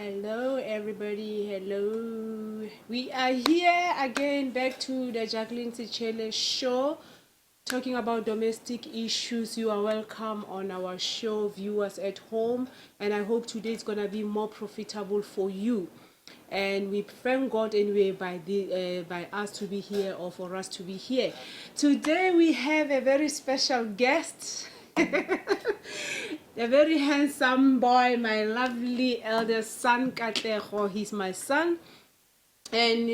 Hello, everybody. Hello. We are here again, back to the Jacqueline Sichele show, talking about domestic issues. You are welcome on our show, viewers at home, and I hope today is gonna be more profitable for you. And we thank God anyway by us to be here or for us to be here. Today we have a very special guest. A very handsome boy, my lovely eldest son, Katlego. He's my son. And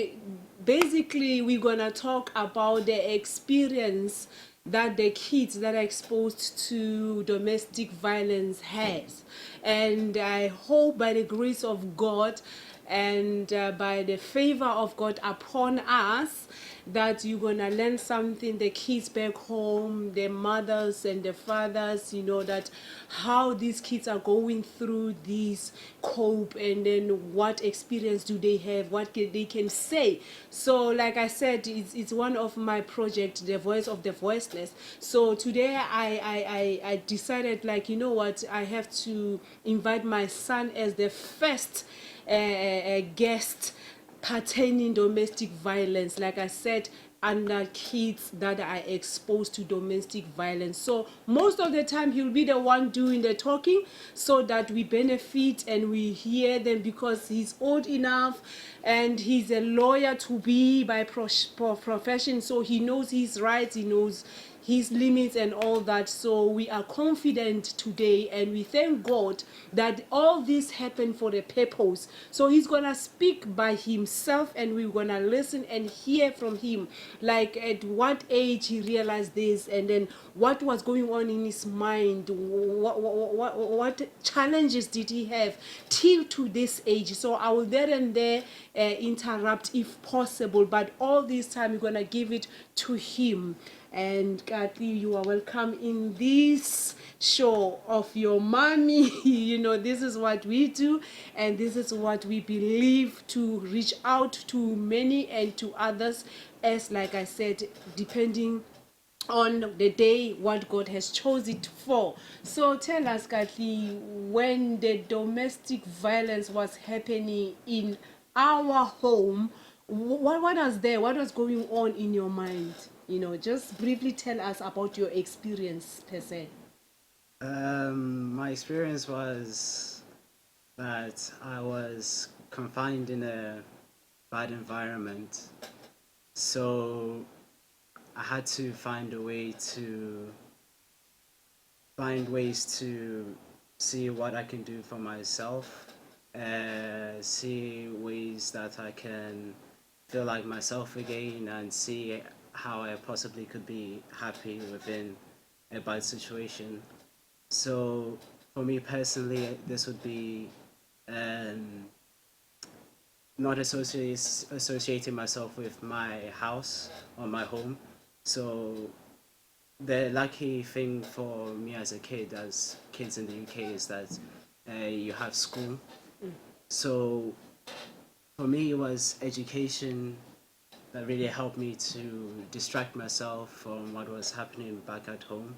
basically, we're gonna talk about the experience that the kids that are exposed to domestic violence has. And I hope by the grace of God and by the favor of God upon us, that you're gonna learn something, the kids back home, the mothers and the fathers, that how these kids are going through this cope, and then what experience do they have, they can say. So like I said, it's one of my project, the voice of the voiceless. So today I decided, like, you know what, I have to invite my son as the first guest pertaining domestic violence, like I said, under kids that are exposed to domestic violence. So most of the time he'll be the one doing the talking, so that we benefit and we hear them, because he's old enough and he's a lawyer to be by profession, so he knows his rights, he knows his limits and all that. So we are confident today, and we thank God that all this happened for the purpose. So he's gonna speak by himself, and we're gonna listen and hear from him, like at what age he realized this, and then what was going on in his mind, what challenges did he have till to this age. So I will there and there interrupt if possible, but all this time we're gonna give it to him. And Kathy, you are welcome in this show of your mommy. This is what we do, and this is what we believe, to reach out to many and to others, as like I said, depending on the day what God has chosen it for. So tell us, Kathy, when the domestic violence was happening in our home, what was going on in your mind? Just briefly tell us about your experience per se. My experience was that I was confined in a bad environment, so I had to find ways to see what I can do for myself, see ways that I can feel like myself again, and see how I possibly could be happy within a bad situation. So for me personally, this would be um, not associating myself with my house or my home. So the lucky thing for me as a kid, as kids in the UK, is that you have school. So for me, it was education that really helped me to distract myself from what was happening back at home.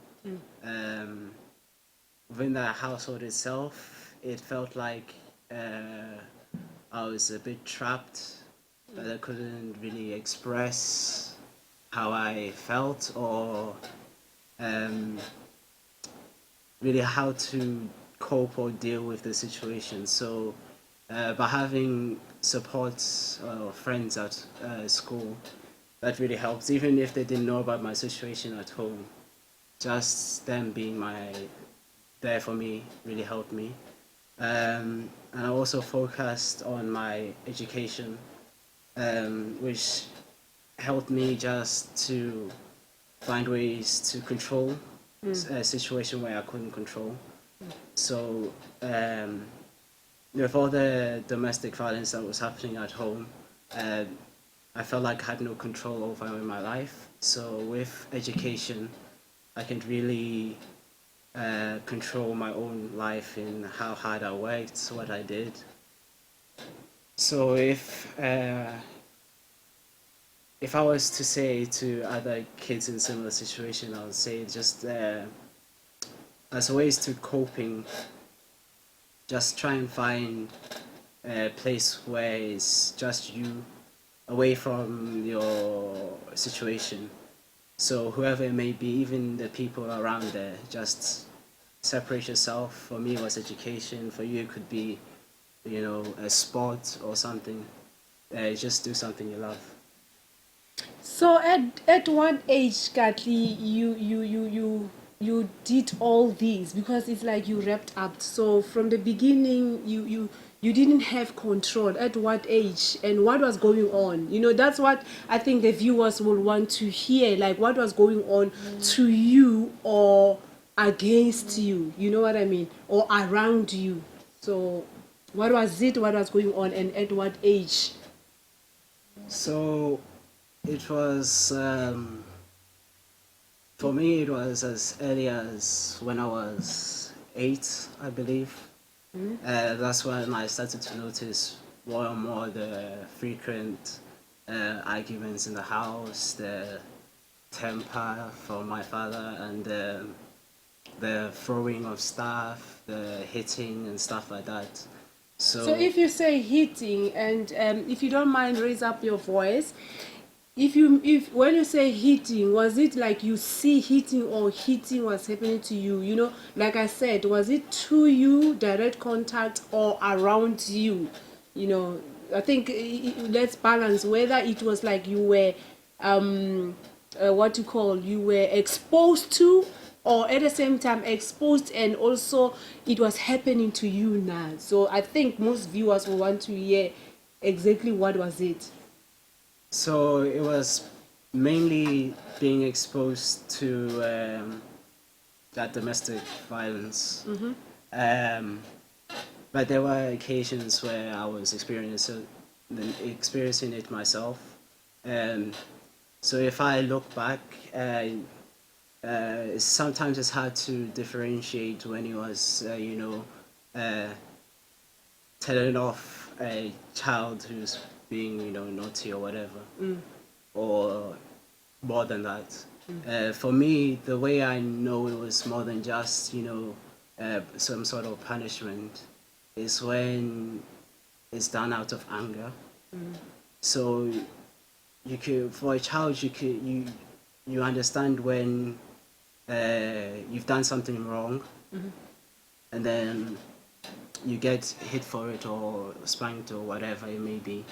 Um, Within the household itself, it felt like I was a bit trapped, that I couldn't really express how I felt, or um, really how to cope or deal with the situation. So, by having support or friends at school, that really helps. Even if they didn't know about my situation at home, just them being there for me really helped me. And I also focused on my education, which helped me just to find ways to control a situation where I couldn't control. So, with all the domestic violence that was happening at home, uh, I felt like I had no control over my life. So, with education, I can really control my own life in how hard I worked, what I did. So if I was to say to other kids in similar situation, I would say just as ways to coping, just try and find a place where it's just you, away from your situation. So whoever it may be, even the people around there, just separate yourself. For me, it was education. For you, it could be, a sport or something. Just do something you love. So at what age, Katli, you did all these? Because it's like you wrapped up. So from the beginning, you didn't have control. At what age and what was going on? That's what I think the viewers will want to hear. Like what was going on to you or against you? You know what I mean? Or around you. So what was it? What was going on, and at what age? So it was, for me, it was as early as when I was 8, I believe. That's when I started to notice more and more the frequent arguments in the house, the temper from my father, and the throwing of stuff, the hitting and stuff like that. So if you say hitting, and if you don't mind, raise up your voice. If when you say hitting, was it like you see hitting, or hitting was happening to you? Like I said, was it to you, direct contact, or around you? I think let's balance whether it was like you were you were exposed to, or at the same time exposed, and also it was happening to you now. So I think most viewers will want to hear exactly what was it. So it was mainly being exposed to that domestic violence. But there were occasions where I was experiencing it myself. So if I look back, sometimes it's hard to differentiate when he was, telling off a child who's being, naughty or whatever, or more than that. For me, the way I know it was more than just, some sort of punishment is when it's done out of anger. So for a child, you understand when you've done something wrong, and then you get hit for it or spanked or whatever it may be,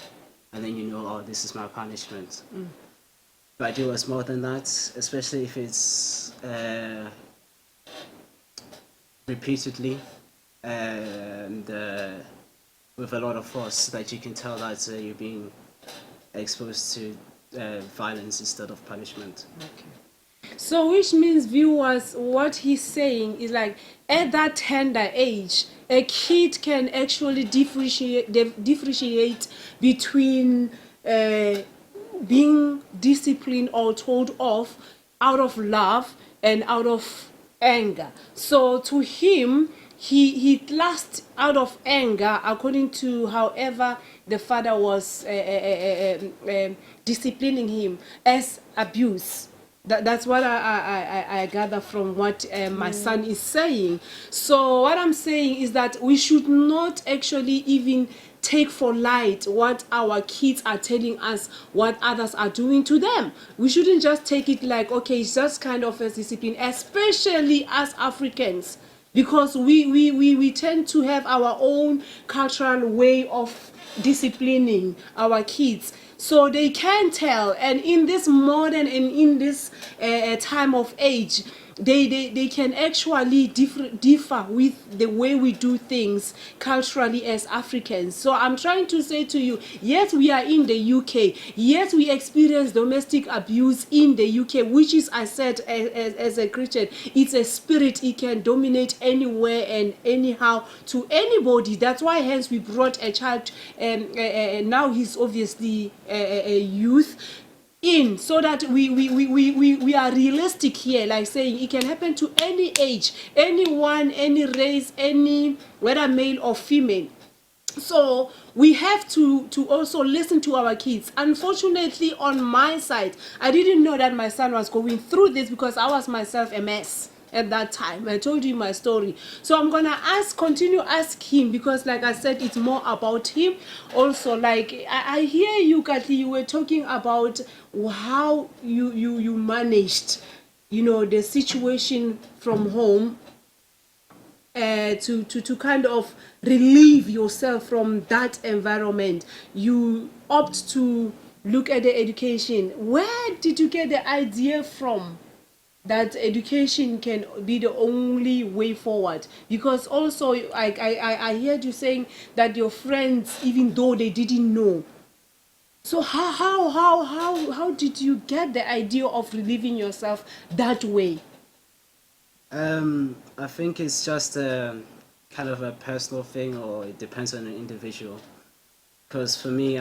and then oh, this is my punishment. But it was more than that, especially if it's repeatedly and with a lot of force, that you can tell that you're being exposed to violence instead of punishment. Okay. So which means, viewers, what he's saying is like at that tender age, a kid can actually differentiate between being disciplined or told off out of love and out of anger. So to him, he last out of anger, according to however the father was disciplining him, as abuse. That's what I gather from what my son is saying. So what I'm saying is that we should not actually even take for light what our kids are telling us, what others are doing to them. We shouldn't just take it like, okay, it's just kind of a discipline, especially as Africans, because we tend to have our own cultural way of disciplining our kids, so they can tell. And in this modern and in this time of age, they can actually differ with the way we do things culturally as Africans. So I'm trying to say to you, yes, we are in the UK, yes, we experience domestic abuse in the UK, which is, I said, as a Christian, it's a spirit. It can dominate anywhere and anyhow to anybody. That's why hence we brought a child, now he's obviously a youth, in, so that we are realistic here, like saying it can happen to any age, anyone, any race, any, whether male or female. So we have to also listen to our kids. Unfortunately, on my side, I didn't know that my son was going through this, because I was myself a mess. at that time. I told you my story. So I'm gonna continue ask him, because like I said, it's more about him. Also, like I hear you, Kathy, you were talking about how you managed, the situation from home, to kind of relieve yourself from that environment. You opt to look at the education. Where did you get the idea from that education can be the only way forward? Because also I heard you saying that your friends, even though they didn't know, so how did you get the idea of relieving yourself that way? I think it's just a kind of a personal thing, or it depends on an individual. Because for me,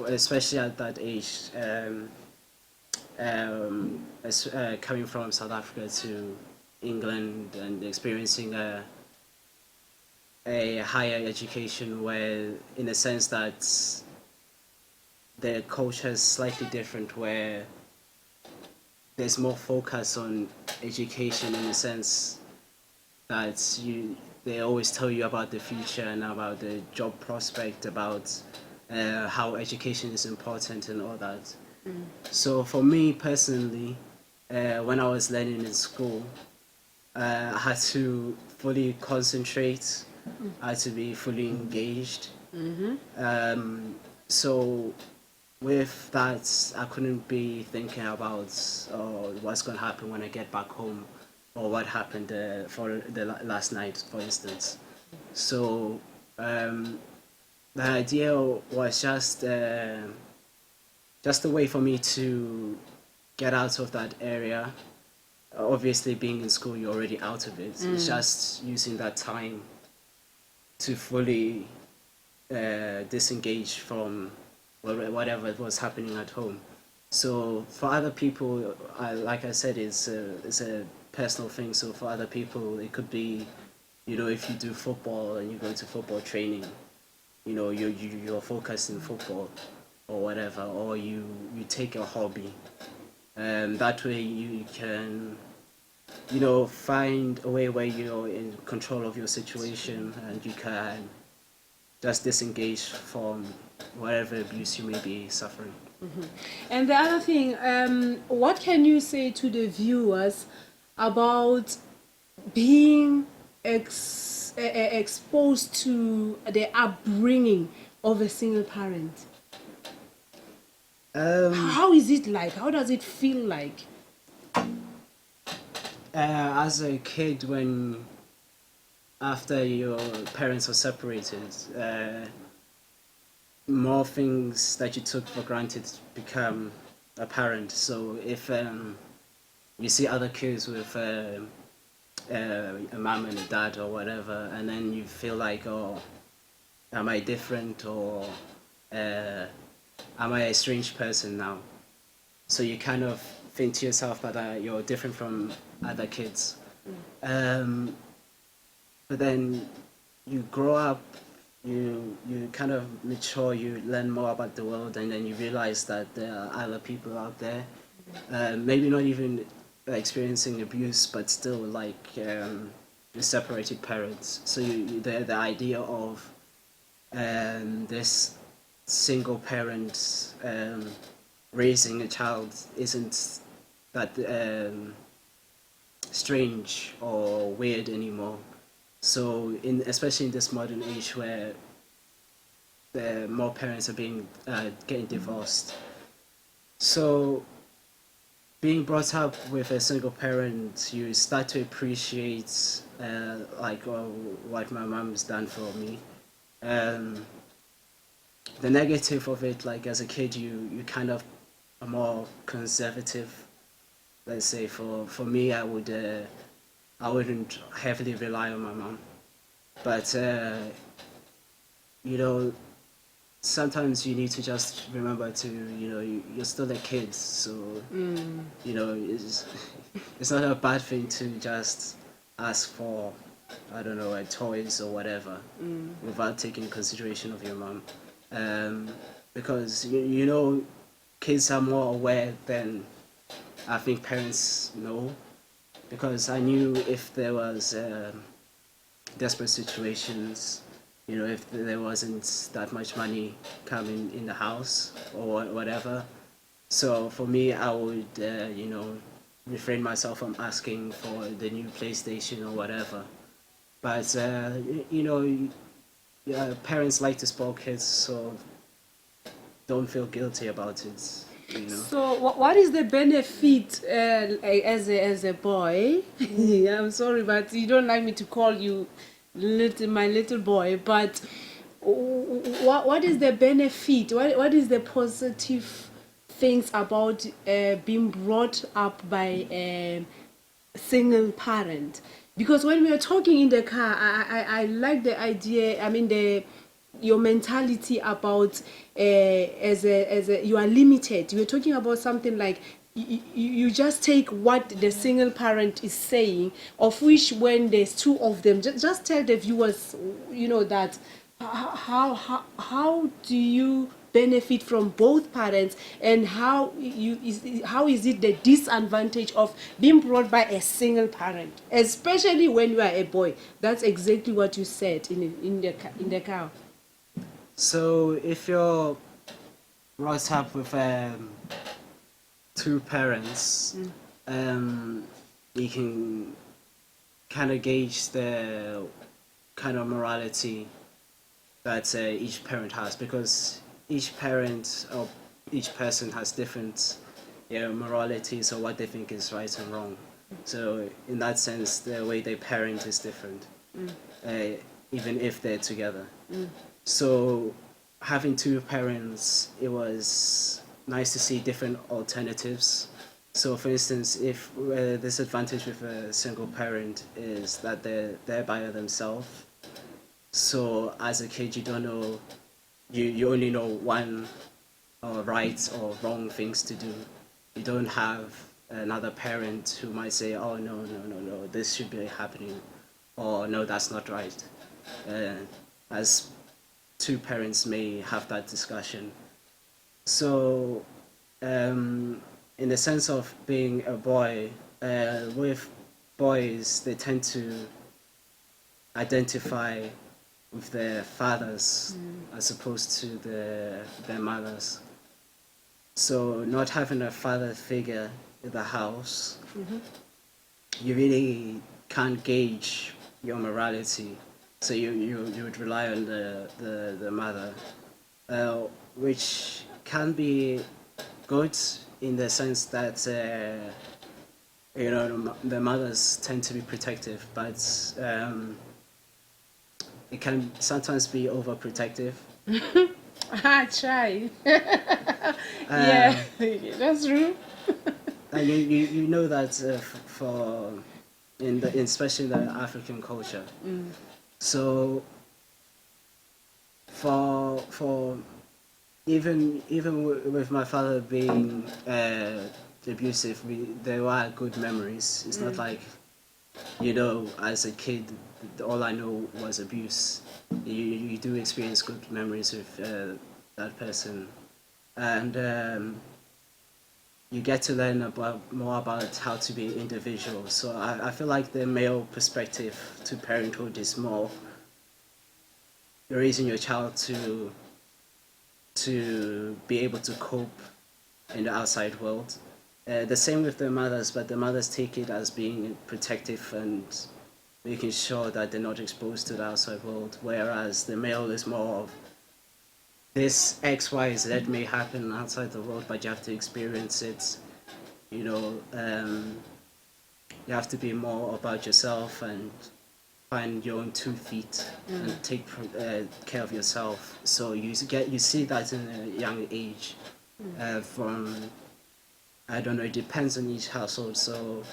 especially at that age, coming from South Africa to England and experiencing a higher education, where, in a sense that the culture is slightly different, where there's more focus on education, in the sense that they always tell you about the future and about the job prospect, about how education is important and all that. So for me personally, when I was learning in school, I had to fully concentrate. I had to be fully engaged. So with that, I couldn't be thinking about what's going to happen when I get back home, or what happened for the last night, for instance. So the idea was just a way for me to get out of that area. Obviously, being in school, you're already out of it. It's just using that time to fully disengage from whatever was happening at home. So for other people, like I said, it's a personal thing. So for other people, it could be, if you do football and you go to football training, you're focused in football or whatever, or you take a hobby. That way you can, find a way where you're in control of your situation, and you can just disengage from whatever abuse you may be suffering. And the other thing, what can you say to the viewers about being exposed to the upbringing of a single parent? How is it like? How does it feel like? As a kid, when after your parents are separated, more things that you took for granted become apparent. So if you see other kids with a mom and a dad or whatever, and then you feel like, oh, am I different, or am I a strange person now? So you kind of think to yourself that you're different from other kids. But then you grow up, you kind of mature, you learn more about the world, and then you realize that there are other people out there, maybe not even experiencing abuse, but still like separated parents. So the idea of this single parent raising a child isn't that strange or weird anymore. So especially in this modern age, where more parents are getting divorced, so being brought up with a single parent, you start to appreciate what my mom's done for me. The negative of it, like as a kid, you kind of are more conservative. Let's say for me, I wouldn't heavily rely on my mom, but you know, sometimes you need to just remember to, you're still a kid, so it's not a bad thing to just ask for, I don't know, toys or whatever, without taking consideration of your mom, because kids are more aware than I think parents know, because I knew if there was desperate situations, if there wasn't that much money coming in the house or whatever. So for me, I would, refrain myself from asking for the new PlayStation or whatever. But parents like to spoil kids, so don't feel guilty about it. So, what is the benefit as a boy? I'm sorry, but you don't like me to call you my little boy. But what is the benefit? What is the positive things about being brought up by a single parent? Because when we were talking in the car, I like the idea. I mean the your mentality about as a you are limited. You were talking about something like you just take what the single parent is saying, of which when there's two of them, just tell the viewers, that how do you benefit from both parents, and how is it the disadvantage of being brought by a single parent, especially when you are a boy? That's exactly what you said in the car. So if you're brought up with two parents, you can kind of gauge the kind of morality that each parent has, because each parent or each person has different moralities or what they think is right and wrong. So in that sense, the way they parent is different, uh, even if they're together. So having two parents, it was nice to see different alternatives. So for instance, if this advantage with a single parent is that they're by themselves. So as a kid, you don't know, you only know one right or wrong things to do. You don't have another parent who might say, oh no, no, no, no, this should be happening, or no, that's not right. As two parents may have that discussion. So, in the sense of being a boy, with boys, they tend to identify with their fathers as opposed to their mothers. So, not having a father figure in the house, you really can't gauge your morality. So you would rely on the mother, which can be good in the sense that the mothers tend to be protective, but it can sometimes be overprotective. I try. Yeah, that's true. And you know that for especially in the African culture. So for even with my father being abusive, there were good memories. It's not like, as a kid, all I know was abuse. You do experience good memories with that person, and you get to learn more about how to be individual. So I feel like the male perspective to parenthood is more raising your child to be able to cope in the outside world. The same with the mothers, but the mothers take it as being protective and making sure that they're not exposed to the outside world, whereas the male is more of this X, Y, Z may happen outside the world, but you have to experience it. You have to be more about yourself and find your own 2 feet and take care of yourself. So you see that in a young age. From I don't know, it depends on each household. So,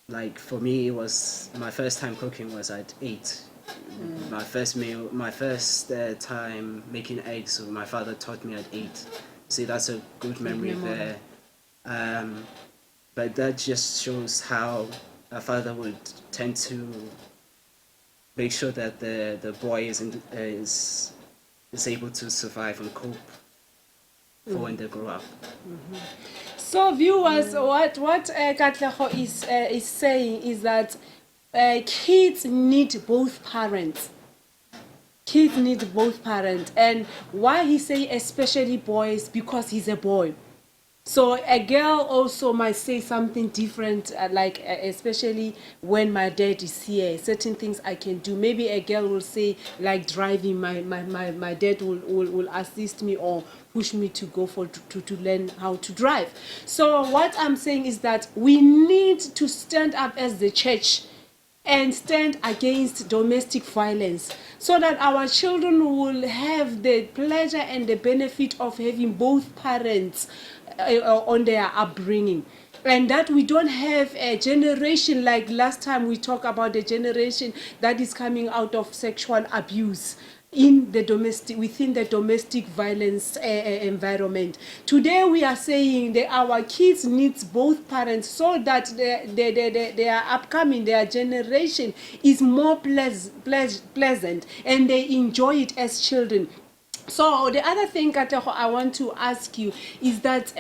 like for me, it was my first time cooking was at 8. My first meal, my first time making eggs, so my father taught me at 8. See, that's a good memory there. But that just shows how a father would tend to make sure that the boy is able to survive and cope for when they grow up. So viewers, what Katlego is saying is that kids need both parents. Kids need both parents, and why he say especially boys, because he's a boy. So a girl also might say something different, especially when my dad is here, certain things I can do. Maybe a girl will say, like driving, my dad will assist me or push me to go to learn how to drive. So what I'm saying is that we need to stand up as the church and stand against domestic violence, so that our children will have the pleasure and the benefit of having both parents on their upbringing, and that we don't have a generation like last time we talked about, the generation that is coming out of sexual abuse within the domestic violence environment. Today we are saying that our kids needs both parents, so that their upcoming, their generation is more pleasant, and they enjoy it as children. So the other thing, Katlego, I want to ask you is that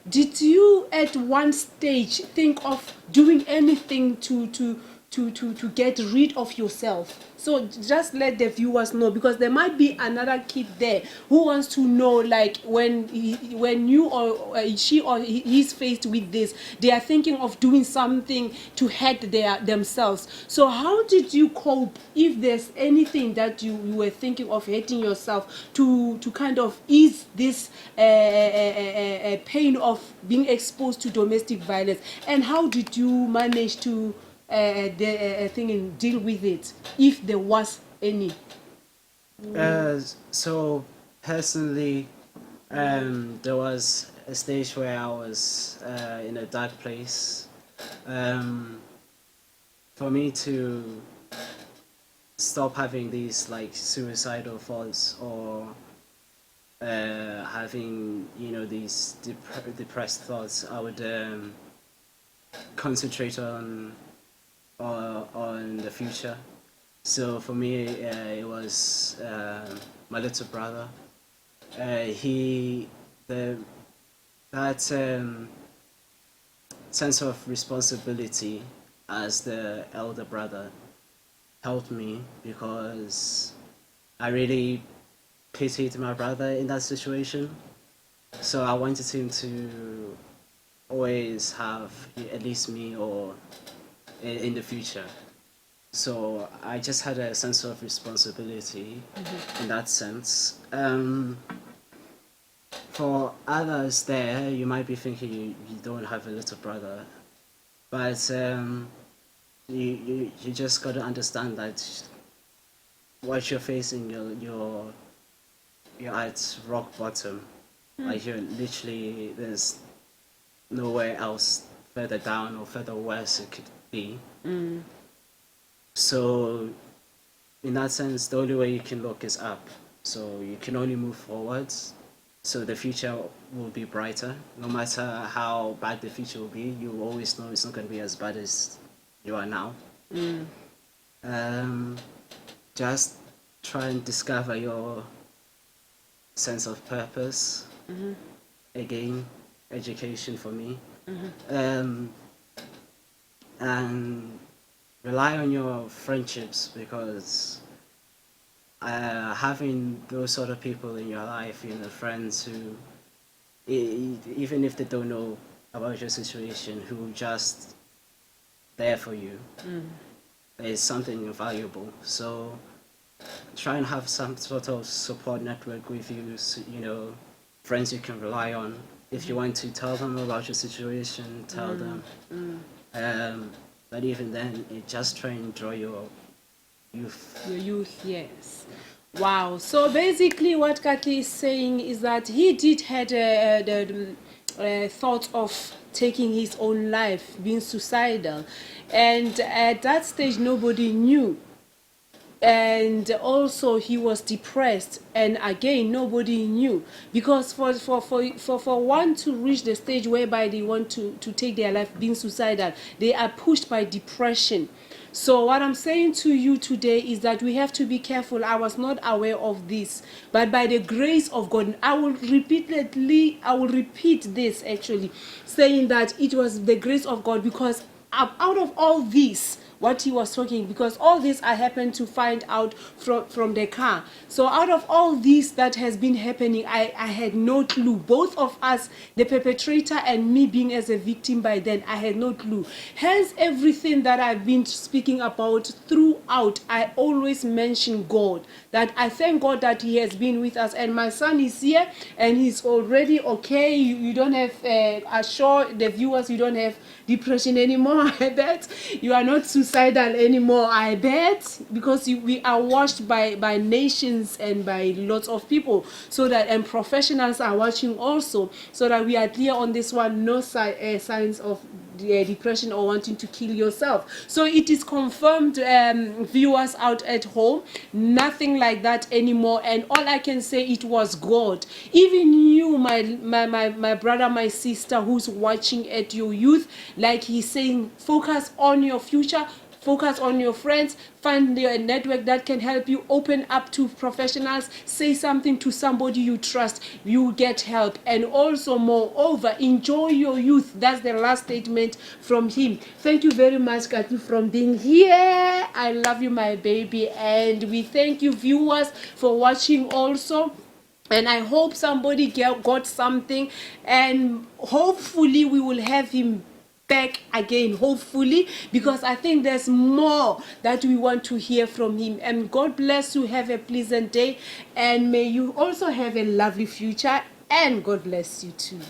did you at one stage think of doing anything to get rid of yourself? So just let the viewers know, because there might be another kid there who wants to know, like when you or she or he's faced with this, they are thinking of doing something to hurt themselves. So how did you cope, if there's anything that you were thinking of hurting yourself, to kind of ease this pain of being exposed to domestic violence? And how did you manage to deal with it, if there was any? So personally, there was a stage where I was in a dark place. For me to stop having these like suicidal thoughts, or having these depressed thoughts, I would concentrate on the future. So for me, it was my little brother. That sense of responsibility as the elder brother helped me, because I really pitied my brother in that situation. So I wanted him to always have at least me, or in the future. So I just had a sense of responsibility in that sense. For others there, you might be thinking you don't have a little brother, but you just got to understand that what you're facing, you're at rock bottom. Like you're literally, there's nowhere else further down or further worse it could be. So in that sense, the only way you can look is up. So you can only move forwards. So the future will be brighter. No matter how bad the future will be, you always know it's not going to be as bad as you are now. Just try and discover your sense of purpose. Again, education for me. And rely on your friendships, because having those sort of people in your life, friends who, even if they don't know about your situation, who are just there for you, is something invaluable. So try and have some sort of support network with you, friends you can rely on. If you want to tell them about your situation, tell them. But even then, just try and enjoy your youth. Your youth, yes. Wow. So basically what Katli is saying is that he did had the thought of taking his own life, being suicidal. And at that stage, nobody knew. And also he was depressed, and again nobody knew, because for one to reach the stage whereby they want to take their life, being suicidal, they are pushed by depression. So what I'm saying to you today is that we have to be careful. I was not aware of this, but by the grace of God, I will repeat this actually, saying that it was the grace of God, because out of all this, what he was talking, because all this I happened to find out from the car. So out of all this that has been happening, I had no clue. Both of us, the perpetrator and me being as a victim by then, I had no clue. Hence everything that I've been speaking about throughout, I always mention God, that I thank God that he has been with us. And my son is here and he's already okay. You don't have, assure the viewers, you don't have depression anymore. I bet you are not suicidal anymore. I bet, because we are watched by nations and by lots of people, so that, and professionals are watching also, so that we are clear on this one. No signs of depression or wanting to kill yourself. So it is confirmed, viewers out at home, nothing like that anymore. And all I can say, it was God. Even you, my brother, my sister, who's watching at your youth, like he's saying, focus on your future, focus on your friends, find your network that can help you, open up to professionals, say something to somebody you trust, you get help. And also, moreover, enjoy your youth. That's the last statement from him. Thank you very much, Kathy, from being here. I love you, my baby. And we thank you, viewers, for watching also. And I hope somebody got something, and hopefully we will have him back again, hopefully, because I think there's more that we want to hear from him. And God bless you. Have a pleasant day, and may you also have a lovely future, and God bless you too.